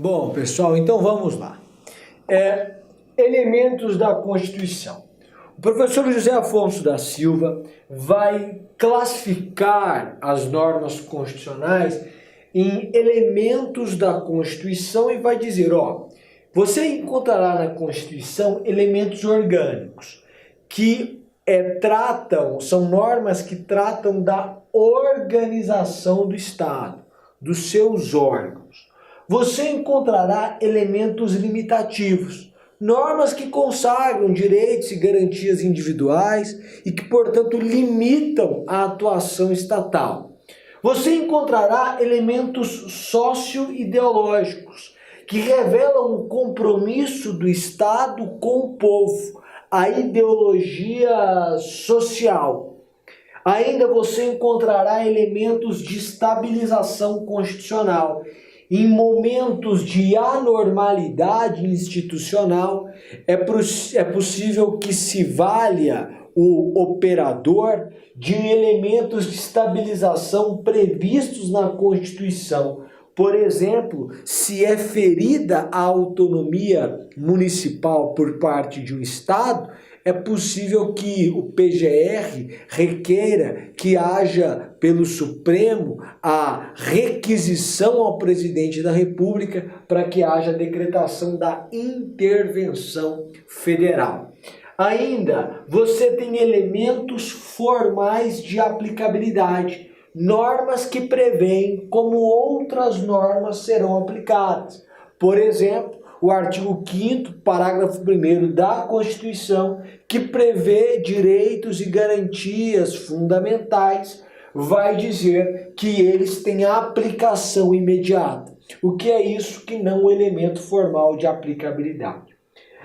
Bom, pessoal, então vamos lá. Elementos da Constituição. O professor José Afonso da Silva vai classificar as normas constitucionais em elementos da Constituição e vai dizer, você encontrará na Constituição elementos orgânicos que são normas que tratam da organização do Estado, dos seus órgãos. Você encontrará elementos limitativos, normas que consagram direitos e garantias individuais e que, portanto, limitam a atuação estatal. Você encontrará elementos socio-ideológicos que revelam o compromisso do Estado com o povo, a ideologia social. Ainda você encontrará elementos de estabilização constitucional. Em momentos de anormalidade institucional, é possível que se valha o operador de elementos de estabilização previstos na Constituição. Por exemplo, se é ferida a autonomia municipal por parte de um Estado, é possível que o PGR requeira que haja pelo Supremo a requisição ao presidente da República para que haja a decretação da intervenção federal. Ainda, você tem elementos formais de aplicabilidade, normas que prevêem como outras normas serão aplicadas. Por exemplo, o artigo 5º, parágrafo 1º da Constituição, que prevê direitos e garantias fundamentais, vai dizer que eles têm aplicação imediata. O que é isso que não um elemento formal de aplicabilidade?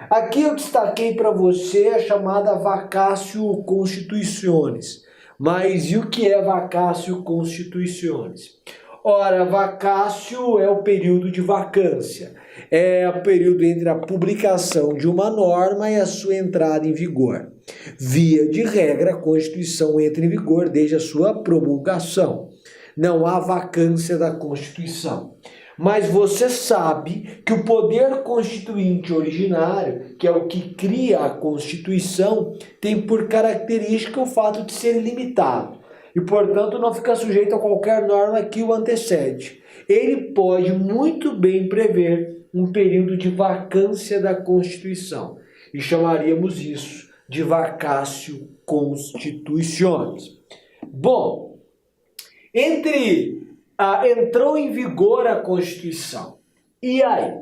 Aqui eu destaquei para você a chamada vacatio constitutionis. Mas e o que é vacatio constitutionis? Ora, vacatio é o período de vacância. É o período entre a publicação de uma norma e a sua entrada em vigor. Via de regra, a Constituição entra em vigor desde a sua promulgação. Não há vacância da Constituição. Mas você sabe que o poder constituinte originário, que é o que cria a Constituição, tem por característica o fato de ser ilimitado. E, portanto, não fica sujeito a qualquer norma que o antecede. Ele pode muito bem prever um período de vacância da Constituição. E chamaríamos isso de vacatio constitutionis. Bom, entrou em vigor a Constituição. E aí?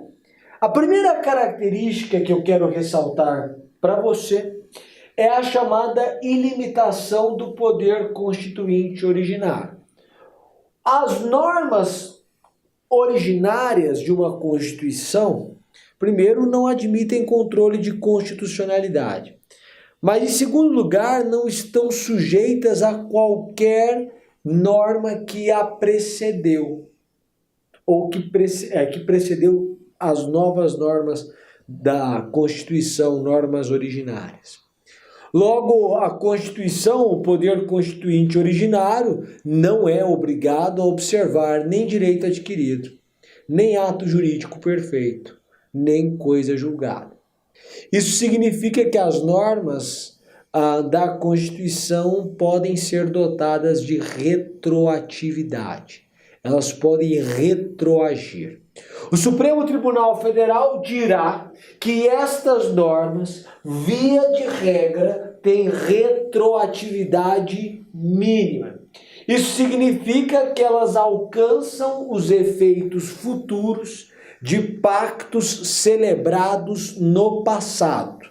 A primeira característica que eu quero ressaltar para você é a chamada ilimitação do poder constituinte originário. As normas originárias de uma Constituição, primeiro, não admitem controle de constitucionalidade, mas, em segundo lugar, não estão sujeitas a qualquer norma que a precedeu, ou que precedeu as novas normas da Constituição, normas originárias. Logo, a Constituição, o poder constituinte originário, não é obrigado a observar nem direito adquirido, nem ato jurídico perfeito, nem coisa julgada. Isso significa que as normas da Constituição podem ser dotadas de retroatividade. Elas podem retroagir. O Supremo Tribunal Federal dirá que estas normas, via de regra, têm retroatividade mínima. Isso significa que elas alcançam os efeitos futuros de pactos celebrados no passado.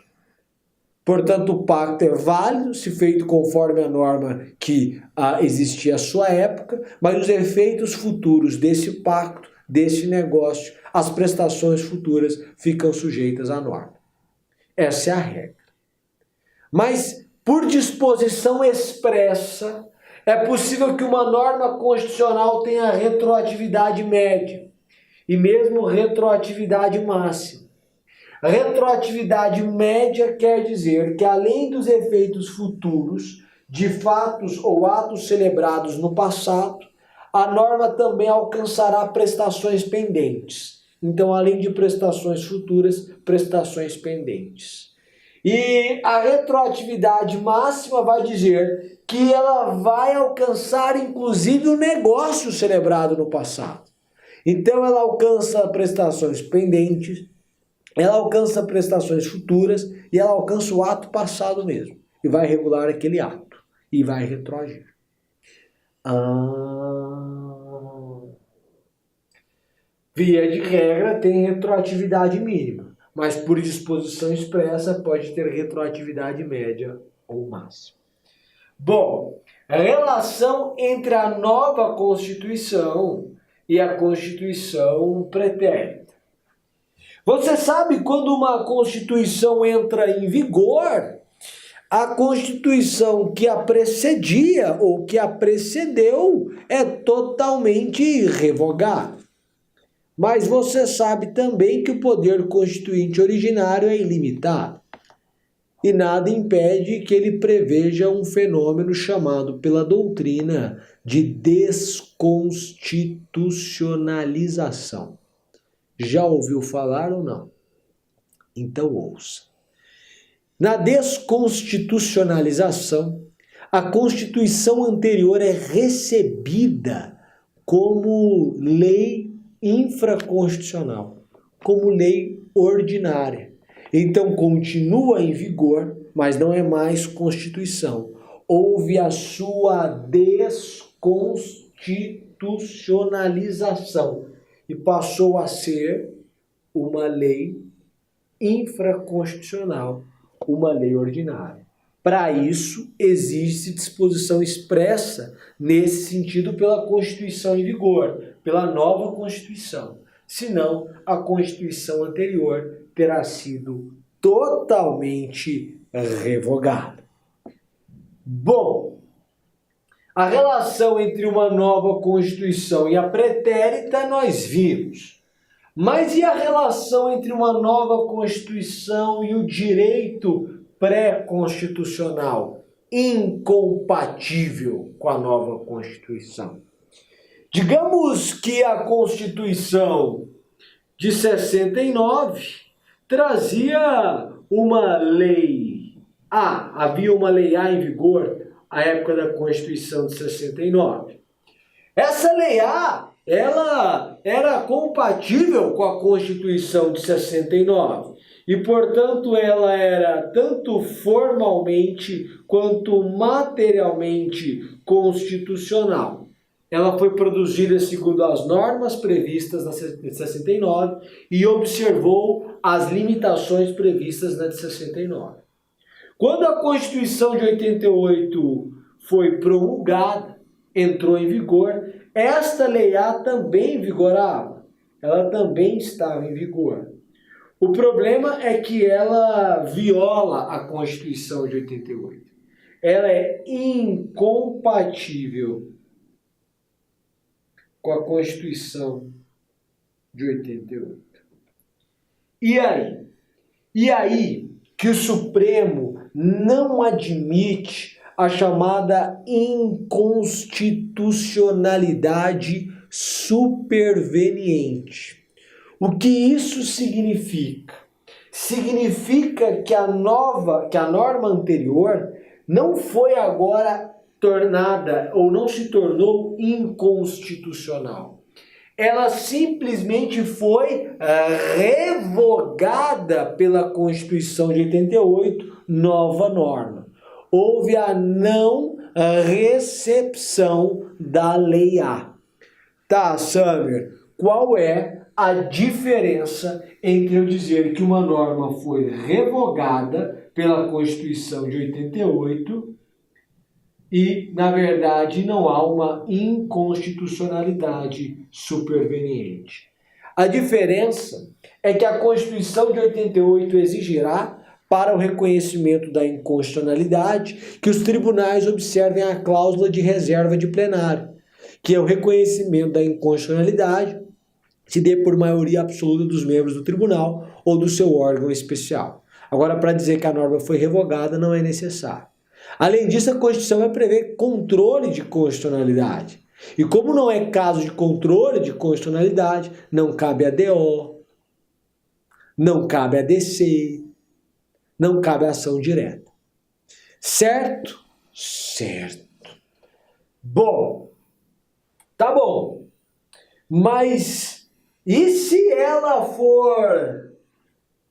Portanto, o pacto é válido se feito conforme a norma que existia à sua época, mas os efeitos futuros desse pacto, desse negócio, as prestações futuras ficam sujeitas à norma. Essa é a regra. Mas, por disposição expressa, é possível que uma norma constitucional tenha retroatividade média e mesmo retroatividade máxima. A retroatividade média quer dizer que, além dos efeitos futuros de fatos ou atos celebrados no passado, a norma também alcançará prestações pendentes. Então, além de prestações futuras, prestações pendentes. E a retroatividade máxima vai dizer que ela vai alcançar inclusive o negócio celebrado no passado. Então ela alcança prestações pendentes, ela alcança prestações futuras e ela alcança o ato passado mesmo. E vai regular aquele ato e vai retroagir. Via de regra tem retroatividade mínima, mas por disposição expressa pode ter retroatividade média ou máxima. Bom, a relação entre a nova Constituição e a Constituição pretérita. Você sabe quando uma Constituição entra em vigor, a Constituição que a precedia ou que a precedeu é totalmente revogada. Mas você sabe também que o poder constituinte originário é ilimitado. E nada impede que ele preveja um fenômeno chamado pela doutrina de desconstitucionalização. Já ouviu falar ou não? Então ouça. Na desconstitucionalização, a Constituição anterior é recebida como lei infraconstitucional, como lei ordinária. Então continua em vigor, mas não é mais Constituição. Houve a sua desconstitucionalização e passou a ser uma lei infraconstitucional, uma lei ordinária. Para isso, existe disposição expressa nesse sentido pela Constituição em vigor, pela nova Constituição. Senão, a Constituição anterior terá sido totalmente revogada. Bom, a relação entre uma nova Constituição e a pretérita nós vimos. Mas e a relação entre uma nova Constituição e o direito pré-constitucional, incompatível com a nova Constituição? Digamos que a Constituição de 69 trazia uma lei A, havia uma lei A em vigor à época da Constituição de 69. Essa lei A, ela era compatível com a Constituição de 69 e, portanto, ela era tanto formalmente quanto materialmente constitucional. Ela foi produzida segundo as normas previstas na de 69 e observou as limitações previstas na de 69. Quando a Constituição de 88 foi promulgada, entrou em vigor, esta lei A também vigorava. Ela também estava em vigor. O problema é que ela viola a Constituição de 88. Ela é incompatível com a Constituição de 88. E aí? E aí que o Supremo não admite a chamada inconstitucionalidade superveniente. O que isso significa? Significa que a norma anterior não foi agora tornada ou não se tornou inconstitucional. Ela simplesmente foi revogada pela Constituição de 88, nova norma. Houve a não recepção da Lei A. Tá, Samir, qual é a diferença entre eu dizer que uma norma foi revogada pela Constituição de 88 e, na verdade, não há uma inconstitucionalidade superveniente? A diferença é que a Constituição de 88 exigirá, para o reconhecimento da inconstitucionalidade, que os tribunais observem a cláusula de reserva de plenário, que é o reconhecimento da inconstitucionalidade se dê por maioria absoluta dos membros do tribunal ou do seu órgão especial. Agora, para dizer que a norma foi revogada, não é necessário. Além disso, a Constituição vai prever controle de constitucionalidade. E como não é caso de controle de constitucionalidade, não cabe a DO, não cabe a DC, não cabe a ação direta. Certo? Certo. Bom, tá bom. Mas e se ela for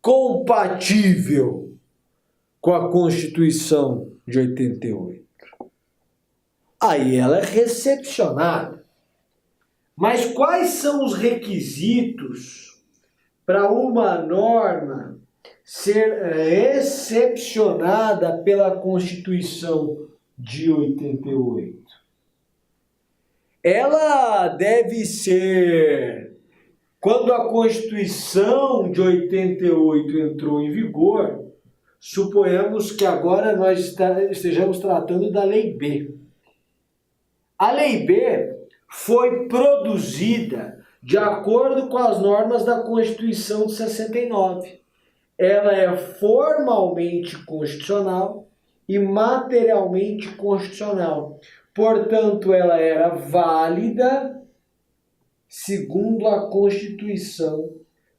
compatível com a Constituição de 88? Aí ela é recepcionada. Mas quais são os requisitos para uma norma ser recepcionada pela Constituição de 88? Ela deve ser, quando a Constituição de 88 entrou em vigor, suponhamos que agora nós estejamos tratando da Lei B. A Lei B foi produzida de acordo com as normas da Constituição de 69. Ela é formalmente constitucional e materialmente constitucional. Portanto, ela era válida segundo a Constituição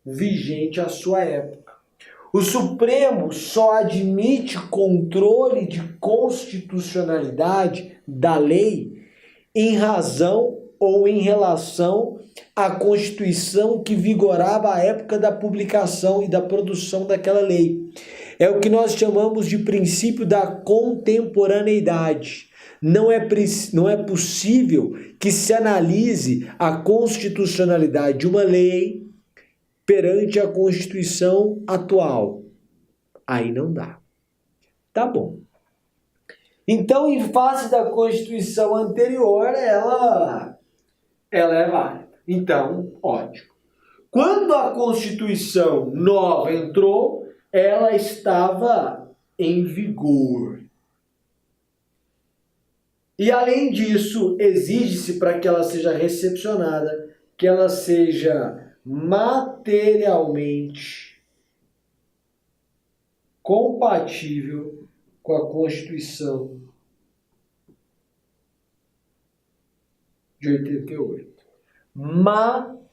vigente à sua época. O Supremo só admite controle de constitucionalidade da lei em razão ou em relação à Constituição que vigorava à época da publicação e da produção daquela lei. É o que nós chamamos de princípio da contemporaneidade. Não é possível que se analise a constitucionalidade de uma lei perante a Constituição atual. Aí não dá. Tá bom. Então, em face da Constituição anterior, ela é válida. Então, ótimo. Quando a Constituição nova entrou, ela estava em vigor. E, além disso, exige-se para que ela seja recepcionada, que ela seja materialmente compatível com a Constituição de 88.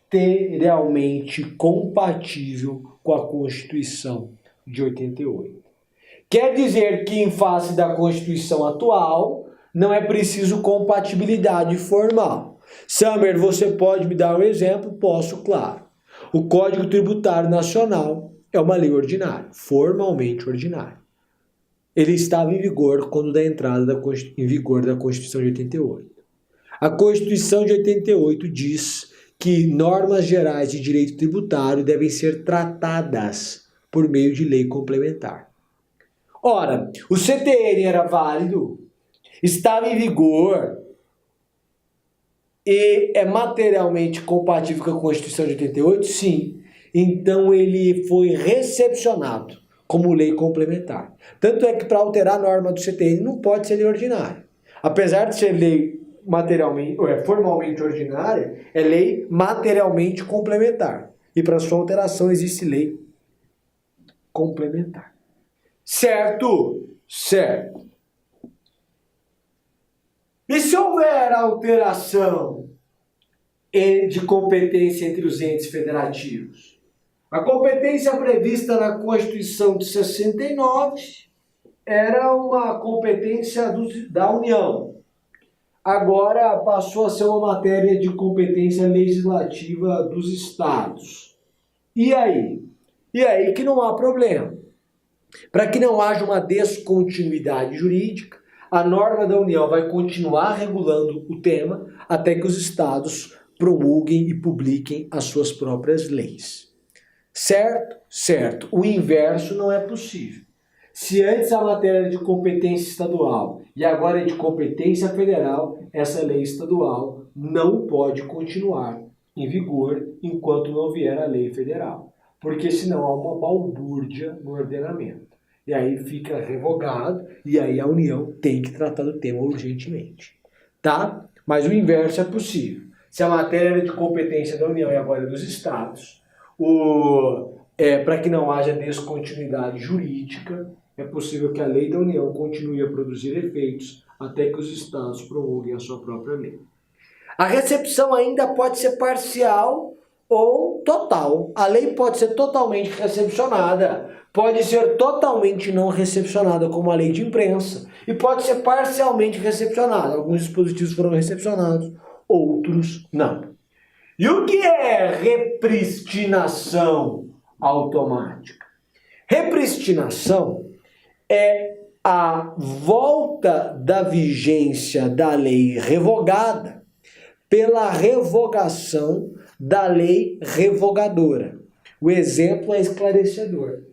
Materialmente compatível com a Constituição de 88. Quer dizer que, em face da Constituição atual, não é preciso compatibilidade formal. Summer, você pode me dar um exemplo? Posso, claro. O Código Tributário Nacional é uma lei ordinária, formalmente ordinária. Ele estava em vigor quando da entrada em vigor da Constituição de 88. A Constituição de 88 diz que normas gerais de direito tributário devem ser tratadas por meio de lei complementar. Ora, o CTN era válido, estava em vigor e é materialmente compatível com a Constituição de 88? Sim. Então ele foi recepcionado como lei complementar. Tanto é que para alterar a norma do CTN não pode ser lei ordinária. Apesar de ser lei formalmente ordinária, é lei materialmente complementar. E para sua alteração existe lei complementar. Certo? Certo. E se houver alteração de competência entre os entes federativos? A competência prevista na Constituição de 69 era uma competência da União. Agora passou a ser uma matéria de competência legislativa dos estados. E aí? E aí que não há problema. Para que não haja uma descontinuidade jurídica, a norma da União vai continuar regulando o tema até que os estados promulguem e publiquem as suas próprias leis. Certo? Certo. O inverso não é possível. Se antes a matéria era de competência estadual e agora é de competência federal, essa lei estadual não pode continuar em vigor enquanto não vier a lei federal, porque senão há uma balbúrdia no ordenamento. E aí fica revogado e aí a União tem que tratar do tema urgentemente. Tá? Mas o inverso é possível. Se a matéria era de competência da União e agora é dos estados, para que não haja descontinuidade jurídica, é possível que a lei da União continue a produzir efeitos até que os estados promulguem a sua própria lei. A recepção ainda pode ser parcial ou total. A lei pode ser totalmente recepcionada, pode ser totalmente não recepcionada, como a lei de imprensa, e pode ser parcialmente recepcionada. Alguns dispositivos foram recepcionados, outros não. E o que é repristinação automática? Repristinação é a volta da vigência da lei revogada pela revogação da lei revogadora. O exemplo é esclarecedor.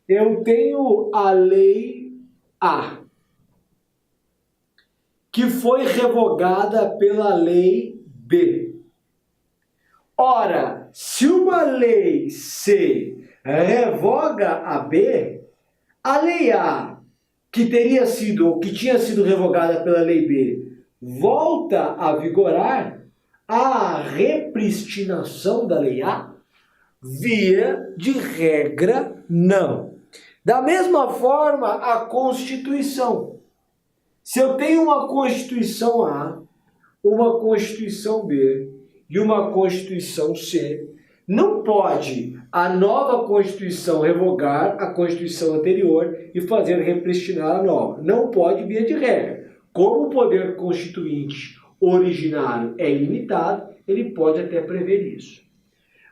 Eu tenho a lei A, que foi revogada pela lei B. Ora, se uma lei C revoga a B, a lei A, que teria sido ou que tinha sido revogada pela lei B, volta a vigorar, a repristinação da lei A? Via de regra, não. Da mesma forma, a Constituição. Se eu tenho uma Constituição A, uma Constituição B e uma Constituição C, não pode a nova Constituição revogar a Constituição anterior e fazer repristinar a nova. Não pode, via de regra. Como o poder constituinte originário é ilimitado, ele pode até prever isso.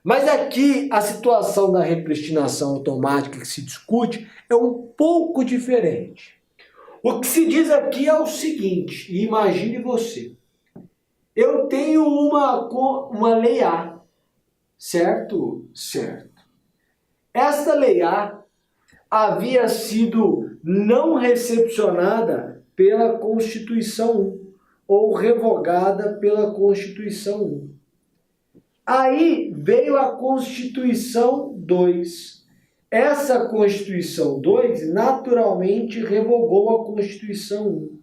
Mas aqui a situação da repristinação automática que se discute é um pouco diferente. O que se diz aqui é o seguinte, e imagine você. Eu tenho uma lei A, certo? Certo. Esta lei A havia sido não recepcionada pela Constituição 1, ou revogada pela Constituição 1. Aí veio a Constituição 2. Essa Constituição 2 naturalmente revogou a Constituição 1.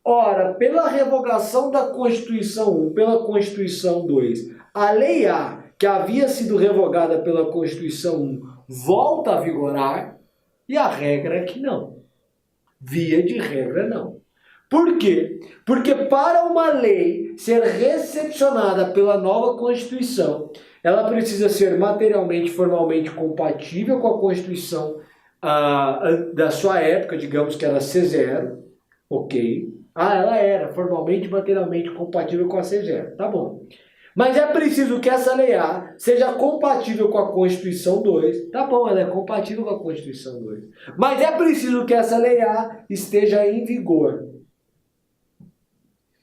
Ora, pela revogação da Constituição 1, pela Constituição 2, a lei A, que havia sido revogada pela Constituição 1, volta a vigorar, e a regra é que não. Via de regra, não. Por quê? Porque para uma lei ser recepcionada pela nova Constituição, ela precisa ser materialmente, formalmente compatível com a Constituição da sua época, digamos que era C0, ok? Ela era formalmente, materialmente compatível com a C0, tá bom. Mas é preciso que essa lei A seja compatível com a Constituição 2. Tá bom, ela é compatível com a Constituição 2. Mas é preciso que essa lei A esteja em vigor.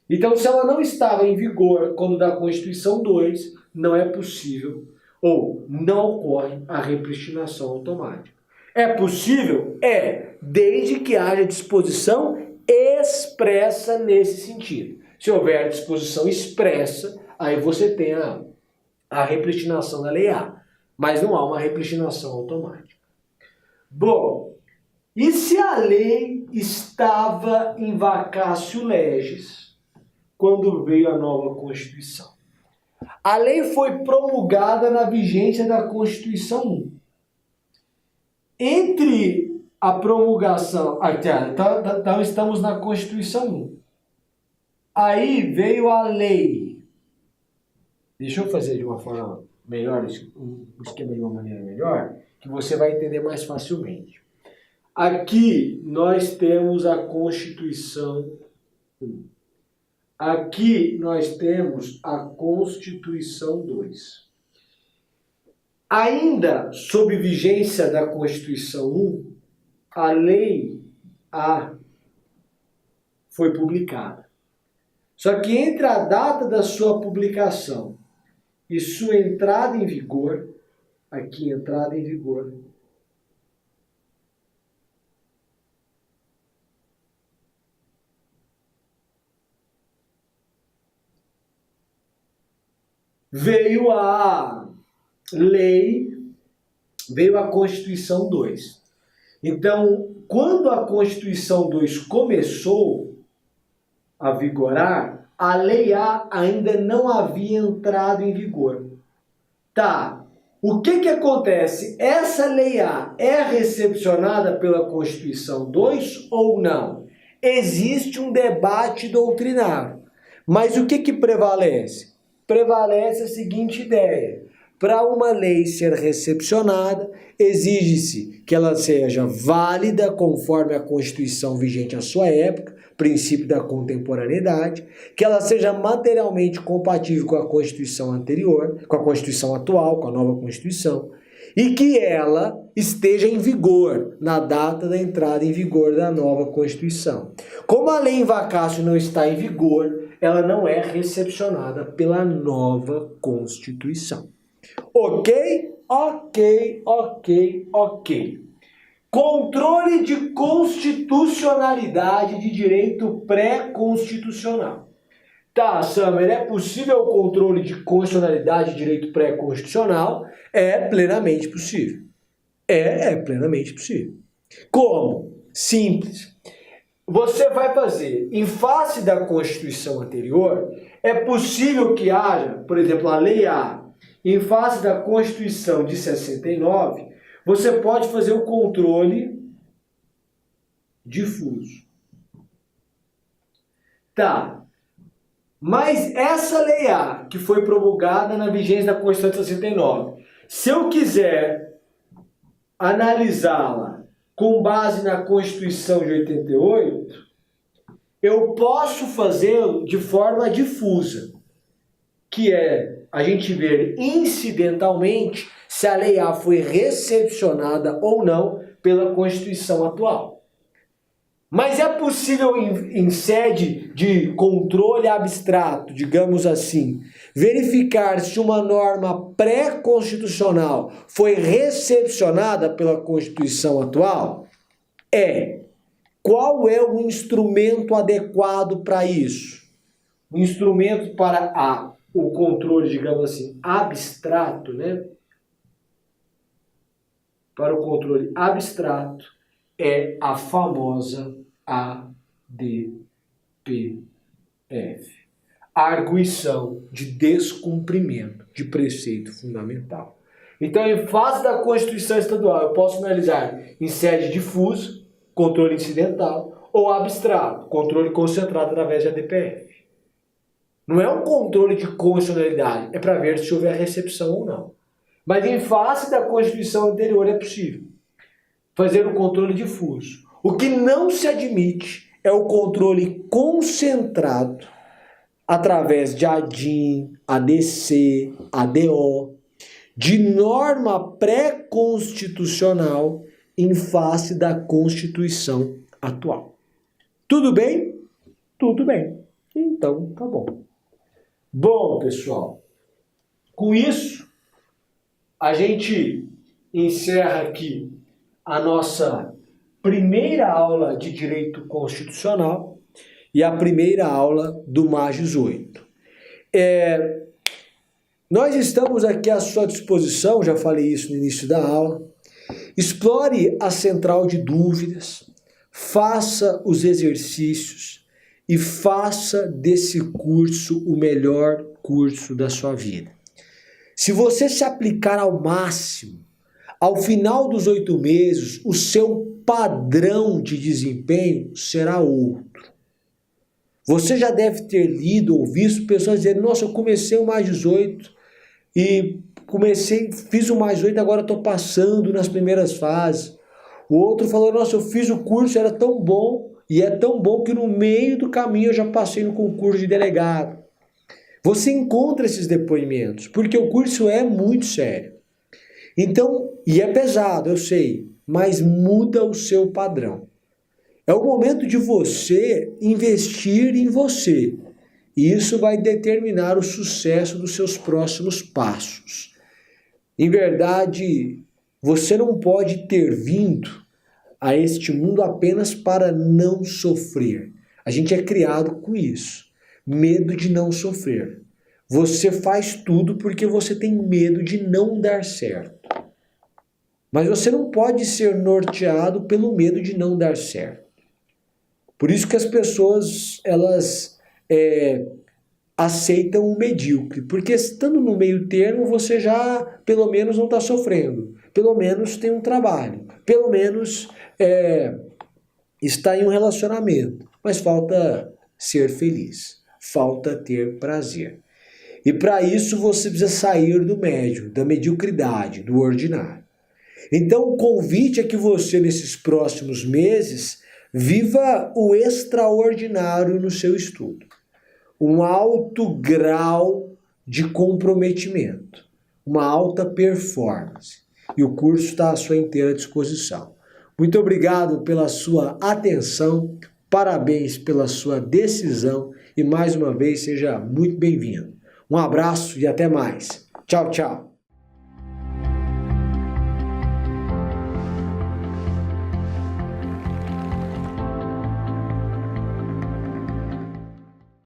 Então, se ela não estava em vigor quando da Constituição 2, não é possível ou não ocorre a repristinação automática. É possível? É, desde que haja disposição expressa nesse sentido. Se houver disposição expressa, aí você tem a repristinação da lei A, mas não há uma repristinação automática. Bom, e se a lei estava em vacatio legis quando veio a nova Constituição? A lei foi promulgada na vigência da Constituição 1. Entre a promulgação... Então estamos na Constituição 1. Aí veio a lei. Deixa eu fazer de uma forma melhor, um esquema de uma maneira melhor, que você vai entender mais facilmente. Aqui nós temos a Constituição 1. Aqui nós temos a Constituição 2. Ainda sob vigência da Constituição 1, a Lei A foi publicada. Só que entre a data da sua publicação e sua entrada em vigor, aqui entrada em vigor, veio a lei, veio a Constituição 2. Então, quando a Constituição 2 começou a vigorar, a Lei A ainda não havia entrado em vigor. Tá, o que acontece? Essa Lei A é recepcionada pela Constituição 2 ou não? Existe um debate doutrinário. Mas o que prevalece? Prevalece a seguinte ideia: para uma lei ser recepcionada, exige-se que ela seja válida conforme a Constituição vigente à sua época, princípio da contemporaneidade, que ela seja materialmente compatível com a Constituição anterior, com a Constituição atual, com a nova Constituição, e que ela esteja em vigor na data da entrada em vigor da nova Constituição. Como a lei em vacácio não está em vigor, ela não é recepcionada pela nova Constituição. Ok? Ok. Controle de constitucionalidade de direito pré-constitucional. Tá, Summer, é possível o controle de constitucionalidade de direito pré-constitucional? É plenamente possível. É plenamente possível. Como? Simples. Você vai fazer, em face da Constituição anterior, é possível que haja, por exemplo, a Lei A, em face da Constituição de 69, você pode fazer o controle difuso. Tá. Mas essa Lei A, que foi promulgada na vigência da Constituição de 69, se eu quiser analisá-la com base na Constituição de 88, eu posso fazê-lo de forma difusa, que é a gente ver incidentalmente se a Lei A foi recepcionada ou não pela Constituição atual. Mas é possível, em sede de controle abstrato, digamos assim, verificar se uma norma pré-constitucional foi recepcionada pela Constituição atual? Qual é o instrumento adequado para isso? O instrumento para o controle, digamos assim, abstrato, né? Para o controle abstrato é a famosa ADPF, arguição de descumprimento de preceito fundamental. Então, em face da Constituição Estadual, eu posso analisar em sede difusa, controle incidental, ou abstrato, controle concentrado através de ADPF. Não é um controle de constitucionalidade, é para ver se houver recepção ou não. Mas em face da Constituição anterior é possível fazer o controle difuso. O que não se admite é o controle concentrado através de ADIM, ADC, ADO, de norma pré-constitucional em face da Constituição atual. Tudo bem? Tudo bem. Então, tá bom. Bom, pessoal, com isso, a gente encerra aqui a nossa primeira aula de Direito Constitucional e a primeira aula do MAGES 8. Nós estamos aqui à sua disposição, já falei isso no início da aula. Explore a central de dúvidas, faça os exercícios e faça desse curso o melhor curso da sua vida. Se você se aplicar ao máximo, ao final dos 8 meses, o seu padrão de desempenho será outro. Você já deve ter lido ou visto pessoas dizendo: nossa, eu comecei o MAGES 8 e fiz o MAGES 8, agora estou passando nas primeiras fases. O outro falou: nossa, eu fiz o curso, era tão bom, e é tão bom que no meio do caminho eu já passei no concurso de delegado. Você encontra esses depoimentos, porque o curso é muito sério. Então, e é pesado, eu sei, mas muda o seu padrão. É o momento de você investir em você. E isso vai determinar o sucesso dos seus próximos passos. Em verdade, você não pode ter vindo a este mundo apenas para não sofrer. A gente é criado com isso. Medo de não sofrer. Você faz tudo porque você tem medo de não dar certo. Mas você não pode ser norteado pelo medo de não dar certo. Por isso que as pessoas, elas aceitam o medíocre. Porque estando no meio termo, você já, pelo menos, não está sofrendo. Pelo menos tem um trabalho. Pelo menos está em um relacionamento. Mas falta ser feliz. falta ter prazer. E para isso você precisa sair do médio, da mediocridade, do ordinário. Então o convite é que você, nesses próximos meses, viva o extraordinário no seu estudo. Um alto grau de comprometimento, uma alta performance. E o curso está à sua inteira disposição. Muito obrigado pela sua atenção, parabéns pela sua decisão e mais uma vez seja muito bem-vindo. Um abraço e até mais. Tchau, tchau.